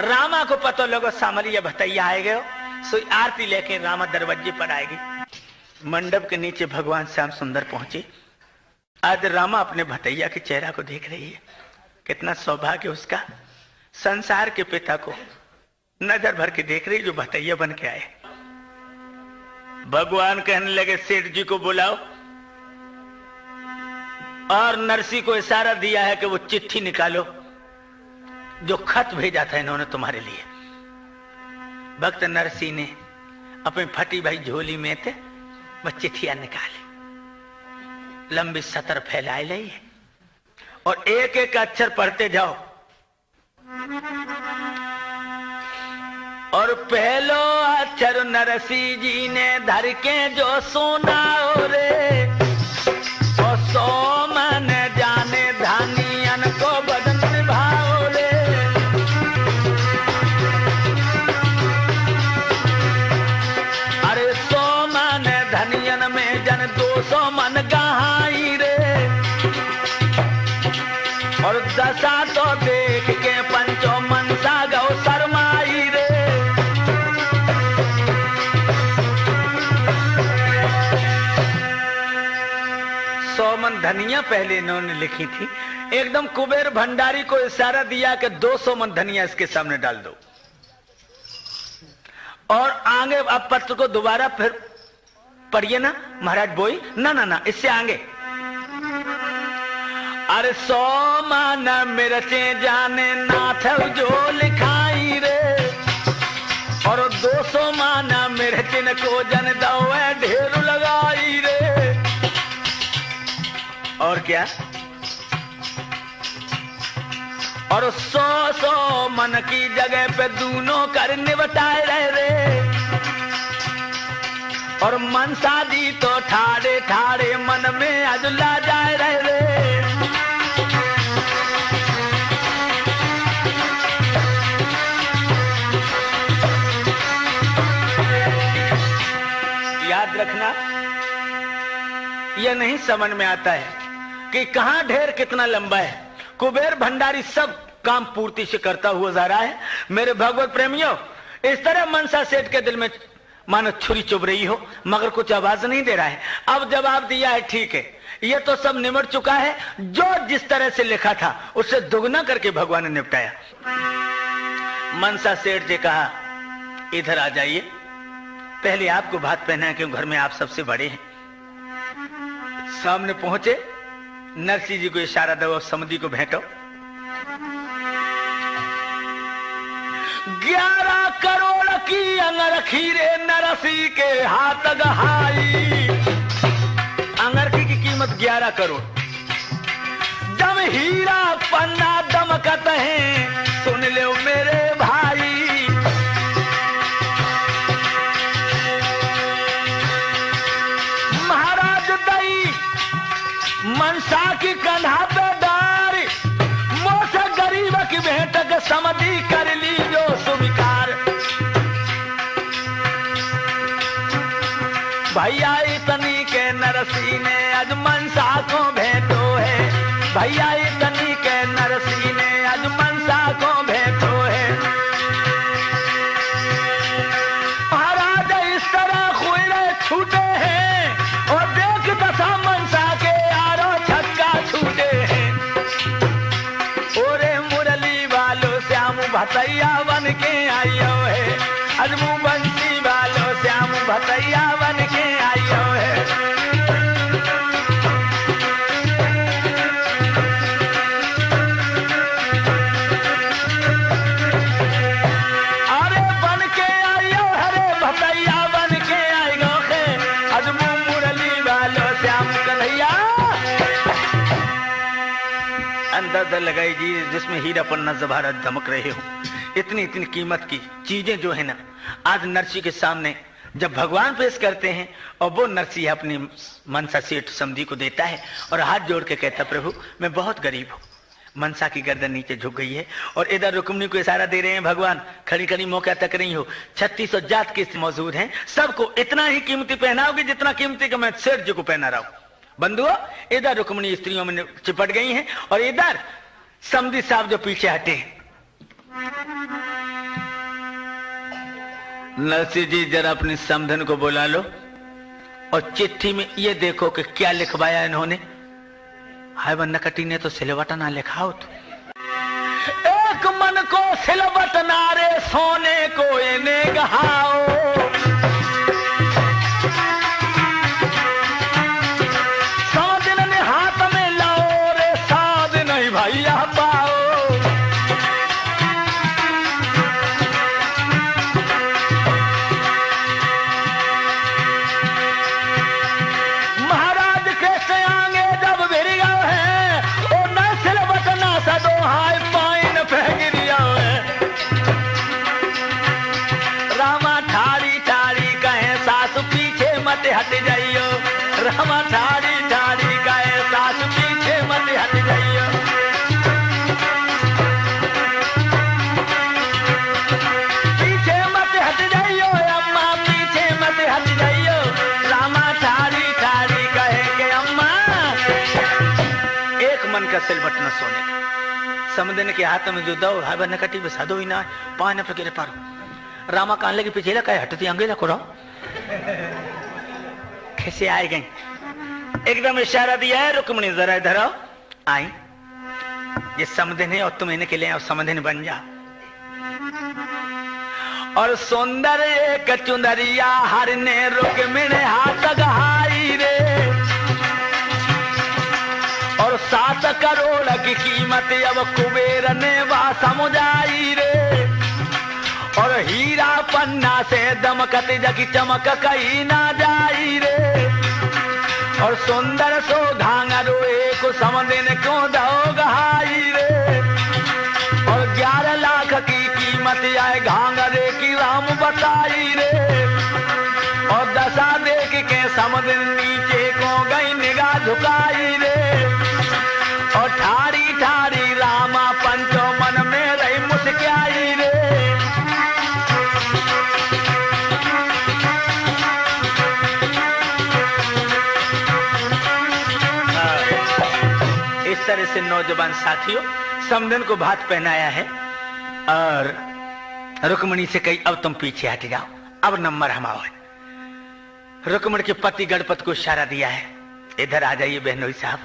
रामा को पता लगो सामरिया भतैया आए गए, सो आरती लेके रामा दरवाजे पर आएगी। मंडप के नीचे भगवान श्याम सुंदर पहुंचे। आज रामा अपने भतैया के चेहरा को देख रही है, कितना सौभाग्य उसका। संसार के पिता को नजर भर के देख रही जो भतैया बन के आए। भगवान कहने लगे सेठ जी को बुलाओ, और नरसी को इशारा दिया है कि वो चिट्ठी निकालो जो खत भेजा था इन्होंने तुम्हारे लिए। भक्त नरसी ने अपनी फटी भाई झोली में थे वह चिट्ठियां निकाली, लंबी सतर फैलाई ली है और एक एक अक्षर पढ़ते जाओ। और पहलो अक्षर नरसी जी ने धर के जो सुनाओ रे, और सो मन जाने धानियन को बदन निभाओ रे। अरे सो मन धनियन में जन 200 मन गहाई रे, और दशा तो देख के पंचो मनसा गौ शर्माई रे। सोमन धनिया पहले इन्होंने लिखी थी, एकदम कुबेर भंडारी को इशारा दिया कि 200 मन धनिया इसके सामने डाल दो। और आगे अब पत्र को दोबारा फिर पढ़िए ना महाराज बोई, ना ना ना इससे आगे। अरे 100 मन मिर्चे जाने नाथ जो लिखाई रे, और 200 मन मिर्चिन को जन दौए ढेर लगाई रे। और क्या? और 100 मन की जगह पे दोनों कर निबटाए रहे रे, और मनसा जी तो ठाड़े ठाड़े मन में अजुला जाए रहे रे। याद रखना, यह नहीं समझ में आता है कि कहां ढेर कितना लंबा है। कुबेर भंडारी सब काम पूर्ति से करता हुआ जा रहा है। मेरे भगवत प्रेमियों, इस तरह मनसा सेठ के दिल में मानो छुरी चुभ रही हो, मगर कुछ आवाज नहीं दे रहा है। अब जवाब दिया है, ठीक है ये तो सब निमट चुका है, जो जिस तरह से लिखा था उससे दुगना करके भगवान ने निपटाया। मनसा सेठ जी कहा इधर आ जाइए, पहले आपको भात पहना है क्यों घर में आप सबसे बड़े हैं। सामने पहुंचे, नरसी जी को इशारा दो, समुद्री को भेंटो। 11 करोड़ की अंगरखी रे नरसी के हाथ गहाई। अंगरखी की कीमत 11 करोड़। जब हीरा पन्ना दमकत है सुन लो मेरे भाई। महाराज दई मनसा की कंधा पे डारी, मोसे गरीब की भेंट के समझी कर ली जो स्वीकार। भैया इतनी के नरसी ने आज मनसा को भेंटो है, भैया इतनी के नरसी ने आज मनसा को भेंटो है। महाराज इस तरह खुले छूटे हैं, और देख दशा मनसा के यारो छक्का छूटे हैं। ओरे मुरली वालो श्याम भतैया बन के आयो है, अजमू बंसी वालो श्याम भतैया बन के आयो है। चादर लगाई जी जिसमें हीरा पन्ना जवाहरात दमक रहे हो। इतनी इतनी कीमत की चीजें जो है ना, आज नरसी के सामने जब भगवान पेश करते हैं और वो नरसी अपनी मनसा सेठ समधी को देता है और हाथ जोड़ के कहता, प्रभु मैं बहुत गरीब हूँ। मनसा की गर्दन नीचे झुक गई है और इधर रुक्मिणी को इशारा दे रहे हैं, भगवान खड़ी खड़ी मौका तक रही हो, 3600 जात के मौजूद हैं, सबको इतना ही कीमती पहनाओगे जितना कीमती का मैं सेठ जी को पहना रहा हूं। बंधुओं, इधर रुक्मिणी स्त्रियों में चिपट गई हैं और इधर समधी साहब जो पीछे हटे हैं। नरसिंह जी जरा अपनी समधन को बुला लो और चिट्ठी में ये देखो कि क्या लिखवाया इन्होंने। हाय वन्ना कटी ने तो सिलवट ना लिखा हो तो एक मन को सिलवट नारे सोने को इन्हें गहाओ, साध ने हाथ में लाओ रे साध नहीं भैया पाओ। हट जाइयो रामा ठाड़ी ठाड़ी गाए सास पीछे मत हट जाइयो। पीछे मत हट जाइयो अम्मा पीछे मत हट जाइयो, रामा ठाड़ी ठाड़ी कहे के अम्मा। एक मन का सिलवट न सोने का, समदन के हाथ में जो दो हाय बन कटी बसा दो ही ना पाए न फिर पारो। रामा कान लगे पीछे कहे हटती अंगेला को कैसे आए गए, एकदम इशारा दिया है, रुक्मिणी जरा इधर आओ, आई ये समधन है और तुम इन्हें के लिए और समधन बन जा। और सुंदर एक चुंदरिया हर ने रुक्मिणी हाथ गहाई रे, और 7 करोड़ की कीमत अब कुबेर ने वह समुझाई रे, और हीरा पन्ना से दमकत जगी चमक कहीं ना जाई रे, और सुंदर सो घांगरो एक समदिन क्यों दो गहाई रे, और 11 लाख की कीमत आए घांगरे की राम बताई रे, और दशा देख के समदिन नीचे को गई निगाह झुकाई रे, और ठाड़ी ठाड़ी रामा पंचो मन में रही मुस्काई रे। इस तरह से नौजवान साथियों समधन को भात पहनाया है और रुक्मिणी से कही अब तुम पीछे हट जाओ, अब नंबर हमारा है। रुक्मिणी के पति गणपति को इशारा दिया है, इधर आ जाइए बहनोई साहब,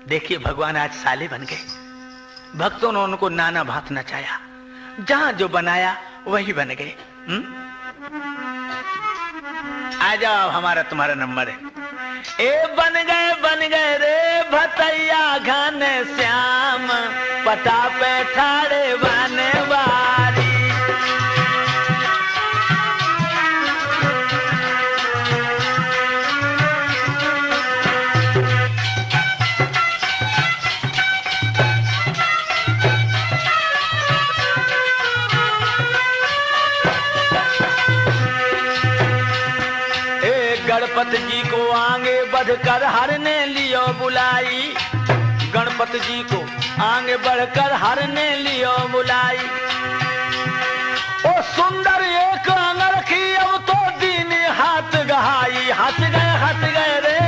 देखिए भगवान आज साले बन गए। भक्तों ने उनको नाना भात नचाया, जहां जो बनाया वही बन गए। आ जाओ हमारा तुम्हारा नंबर है। ए बन गए रे भतैया घन श्याम, पता पे ठाड़े बने वारी। गणपति जी को आगे बढ़कर हर ने लियो बुलाई, गणपति जी को आगे बढ़कर हर ने लियो बुलाई। ओ सुंदर एक अंगरखी अब तो दीन हाथ गहाई, हंस गए रे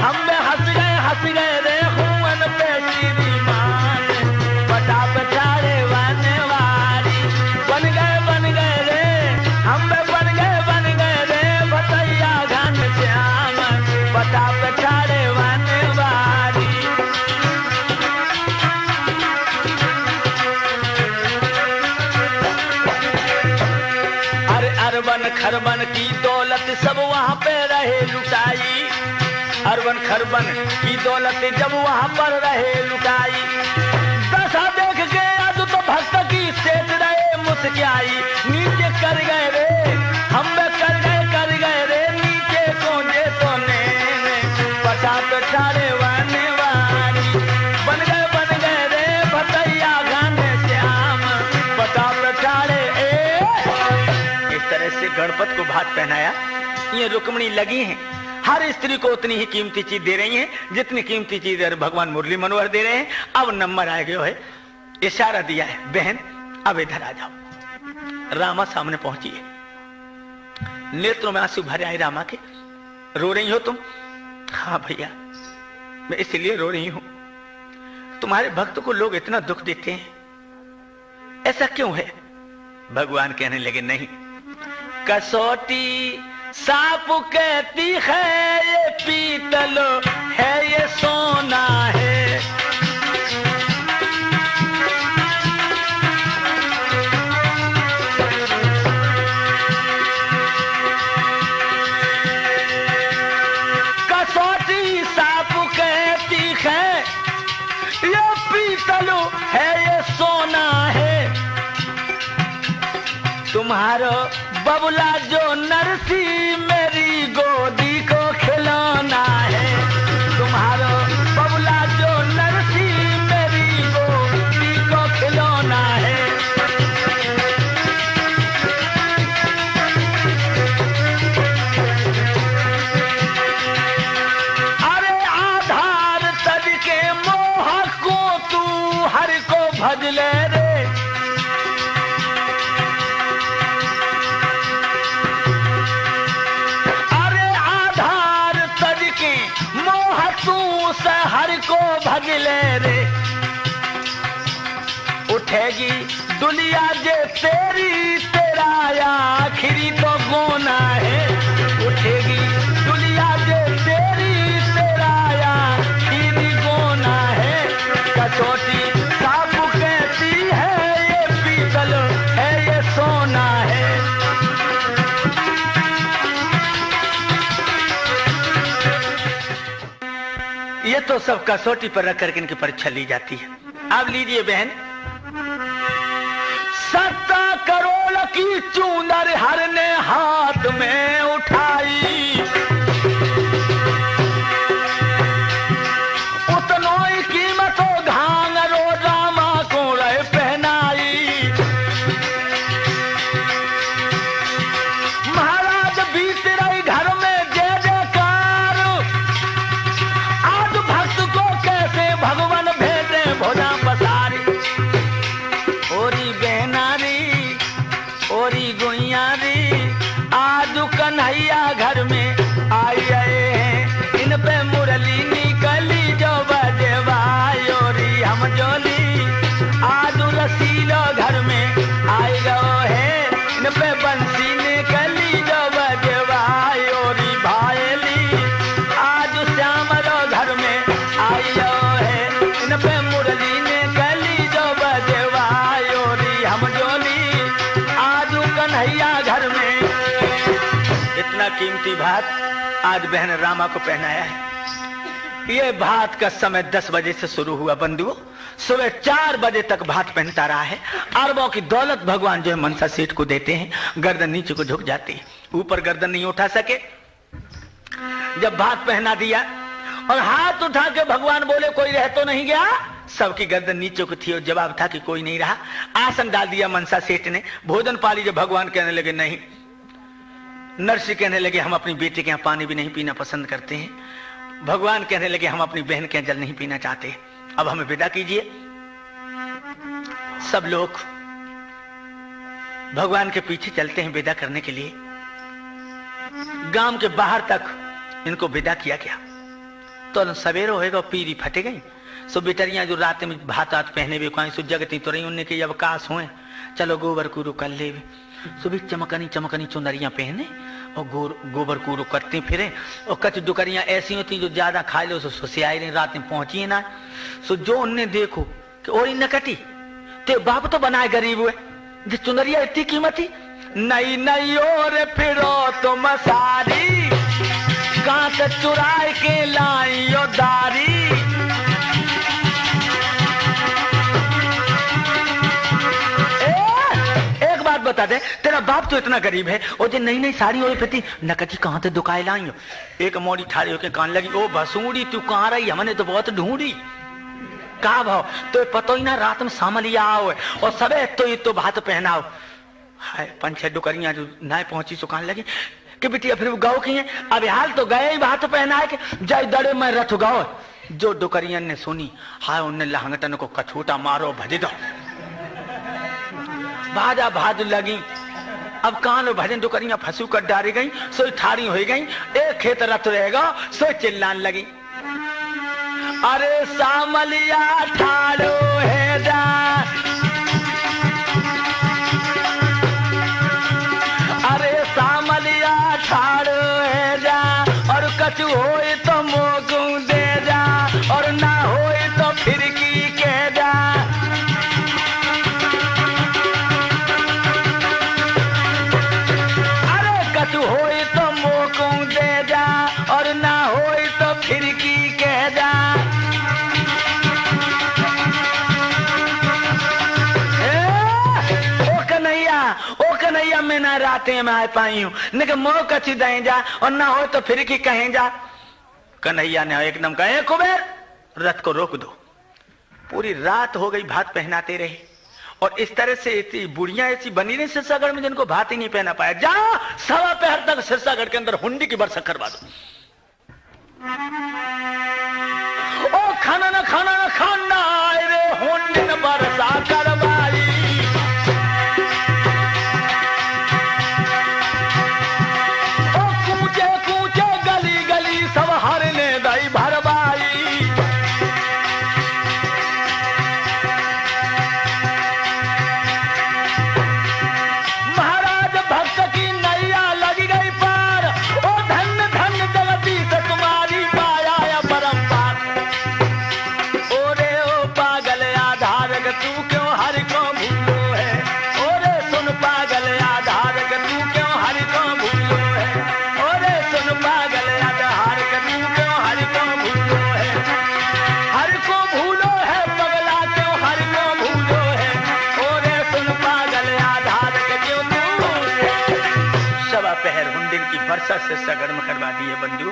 हम में हंस गए रे हुवन पे श्रीमान, बटा बचारे वाने वारी। बन गए रे हम में बन गए रे भतैया घन श्याम, बटा बचारे वाने वारी। अरबन खरबन की दौलत सब वहां पे रहे लुटाई, अरबन खरबन की दौलत जब वहां पर रहे लुटाई। दशा देख के आज तो भक्त की सेठ रहे मुस्काई, नीचे कर गए रे हम कर गए रे नीचे कोने तो ने पटा पे ठाड़े वाने वारी। बन गए रे गणपत को भात पहनाया। ये रुक्मिणी लगी हैं, हर स्त्री को उतनी ही कीमती चीज दे रही हैं जितनी कीमती चीज भगवान मुरली मनोहर दे रहे हैं। अब नंबर आ गया है, इशारा दिया है, बहन अब इधर आ जाओ। रामा सामने पहुंची है, नेत्रों में आंसू भरे आए रामा के। रो रही हो तुम? हाँ भैया, मैं इसलिए रो रही हूं, तुम्हारे भक्त को लोग इतना दुख देते हैं, ऐसा क्यों है? भगवान कहने लगे, नहीं, कसौटी सांप कहती है ये पीतल है ये सोना है। कसौटी सांप कहती है ये पीतल है ये सोना है। तुम्हारो बबुला जो नरसी मेरी गोदी को खिलौना है। तुम्हारो बबुला जो नरसी मेरी गोदी को खिलौना है। अरे आधार तज के मोह को तू हर को भज ले रे। हर को भगले रे, उठेगी दुनिया जे तेरी तेरा आखिरी तो गोना है। उठेगी दुनिया जे तेरी तेरा आखिरी गोना है। कसौटी सांप कहती है ये पीतल है ये सोना है। ये तो सब कसौटी पर रख करके इनकी परीक्षा ली जाती है। अब लीजिए बहन, 70 करोड़ की चूनर हर ने हाथ में उठाई। उतनों ही कीमतों घांगरो रामा को रह पहनाई। महाराज बीत रही घर में जय जयकार। भगवान भेजे भोजा पसारी। ओरी बहनारी ओरी गुइयारी आज कन्हैया घर में आई हैं। इन पे मुरली निकली जो बजवाई। ओरी हम जोली आज रसीलो घर में आई गो है। इन पे बंसी निकली जो बजवाई। ओरी भाईली आज श्यामलो घर में आई पे मुरली ने गली जो बजवाई। ओरी हम जोली आजू कन्हैया घर में। इतना कीमती भात आज बहन रामा को पहनाया है। ये भात का समय 10 बजे से शुरू हुआ बंधुओं, सुबह 4 बजे तक भात पहनता रहा है। अरबों की दौलत भगवान जो है मनसा सेठ को देते हैं। गर्दन नीचे को झुक जाती है, ऊपर गर्दन नहीं उठा सके। जब भात पहना दिया और हाथ उठा के भगवान बोले कोई रह तो नहीं गया, सबकी गर्दन नीचे को थी और जवाब था कि कोई नहीं रहा। आसन डाल दिया मनसा सेठ ने, भोजन पा लीजिए। भगवान कहने लगे नहीं। नरसी कहने लगे हम अपनी बेटी के यहाँ पानी भी नहीं पीना पसंद करते हैं। भगवान कहने लगे हम अपनी बहन के यहाँ जल नहीं पीना चाहते, अब हमें विदा कीजिए। सब लोग भगवान के पीछे चलते हैं विदा करने के लिए। गांव के बाहर तक इनको विदा किया गया। तो सवेरे होएगा पीरी फटे गई। सो बेटरियां जो रात में भात आत पहने हुए कहीं सो जगती तो रही, उनने के अवकाश हुए, चलो गोबर कूरू कर ले। सुबह चमकनी चमकनी चुनरियां पहने और गोबर कूरू करते फिरे। और कच डुकरियां ऐसी होती जो ज्यादा खा लो सो सुसियाई रही, रात में पहुंची ना। सो जो उनने देखो कि और न कटी ते बाप तो बनाए गरीब हुए, जो चुनरिया इतनी कीमती। नई नई और फिरो तुम सारी, कांच चुराए के लाई दारी। एक बात बता दे, तेरा बाप तो इतना गरीब है और जो नई नई साड़ी हो पति नकची कहां से दुकाए लाई हो। एक मोड़ी ठाड़ी होके कान लगी, ओ भसूड़ी तू कहां रही, हमने तो बहुत ढूंढी। का भाव तो पतो ही ना, रात में सामलिया आओ और सबे तो ये तो भात पहनाओ। हाय 5-6 डुकरियां जो ना पहुंची तो कहने लगी कि बिटिया फिर वो गाँव की है। अब हाल तो गए ही बात पहना है कि जय दड़े मैं रथ गाओ। जो डुकरियन ने सुनी, हाय उनने लहंगटन को कछूटा मारो भज दो, भाजा भाज लगी। अब कान भजन डुकरियां फंसू कर डारी गई, सो ठारी हो गई। एक खेत रथ रहेगा, सो चिल्लान लगी, अरे सामलिया ठाड़ो है जा, अरे सामलिया ठाड़ो है जा, और कछु होए तो मोगू दे जा, और ना होए तो फिरकी कह जा। अरे कछु होए तो मोगू दे जा, और ना होए तो फिरकी कह जा। ओ कन्हैया मैं ना रातें में आ पाई हूं, न मोह कछु दे जा, और ना हो तो फिर की कहें जा। कन्हैया ने एकदम कहे, कुबेर रथ को रोक दो। पूरी रात हो गई, भात पहनाते रहे, और इस तरह से इतनी बुढ़ियां ऐसी बनी रही सिरसागढ़ में जिनको भात ही नहीं पहना पाया। जा 1.25 पहर तक सिरसागढ़ के अंदर हुंडी की बरसा करवा दो। ओ खाना ना खाना ना खाना रे हुंडी न बरसा करवाई। सब हरने दाई भरवाई। महाराज भक्त की नैया लग गई पार, ओ धन धन जगती से तुम्हारी पाया या परम्पार। ओ रे ओ पागल आधारक तू क्यों हरि को भूलो है, ओ रे सुन पागल आधारक तू क्यों हरि को भूलो है, ओ रे सुन पागल वर्षा से सगर में करवा दिए बंधु।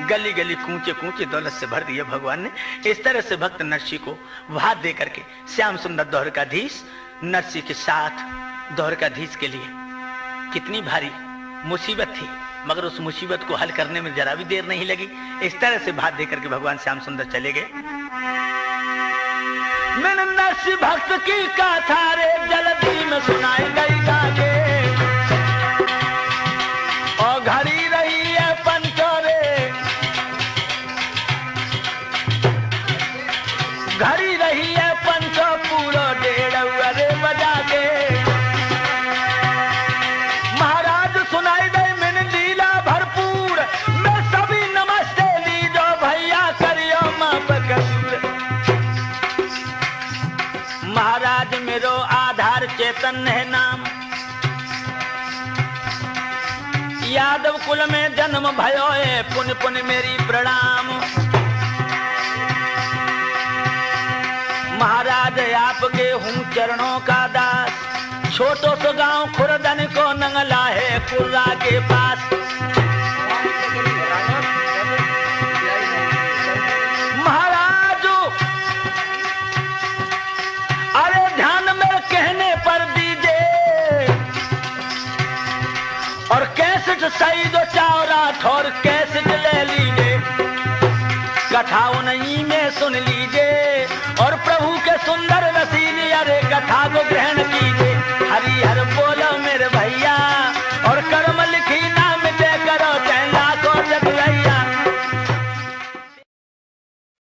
गली गली कूचे कूचे दौलत से भर दिए भगवान ने। इस तरह से भक्त नरसी को भात दे करके श्याम सुंदर द्वारकाधीश नरसी के साथ द्वारकाधीश के लिए कितनी भारी मुसीबत थी, मगर उस मुसीबत को हल करने में जरा भी देर नहीं लगी। इस तरह से भात दे करके भगवान श्याम सुंदर चले गए। मैंने नरसी भक्त की कथा रे जल्दी में सुनाई गई गाके, और घड़ी रही है पंचोरे, घड़ी रही है पंचो पूरो 1:30 बजा के। महाराज सुनाई दे मैंने लीला भरपूर, मैं सभी नमस्ते लीजो भैया करियो माप कसूर। महाराज मेरो आधार चेतन है नाम, यादव कुल में जन्म भयो है, पुन पुन मेरी प्रणाम। महाराज आपके हूँ चरणों का दास, छोटो सो गांव खुरदन को नंगला है कुर्रा के पास। महाराज अरे ध्यान में कहने पर दीजिए, और कैसेट सही दो चावरा ठोर कैसेट ले लीजिए, कथाओं नहीं में सुन लीजिए, और प्रभु के सुंदर रसीली अरे कथा को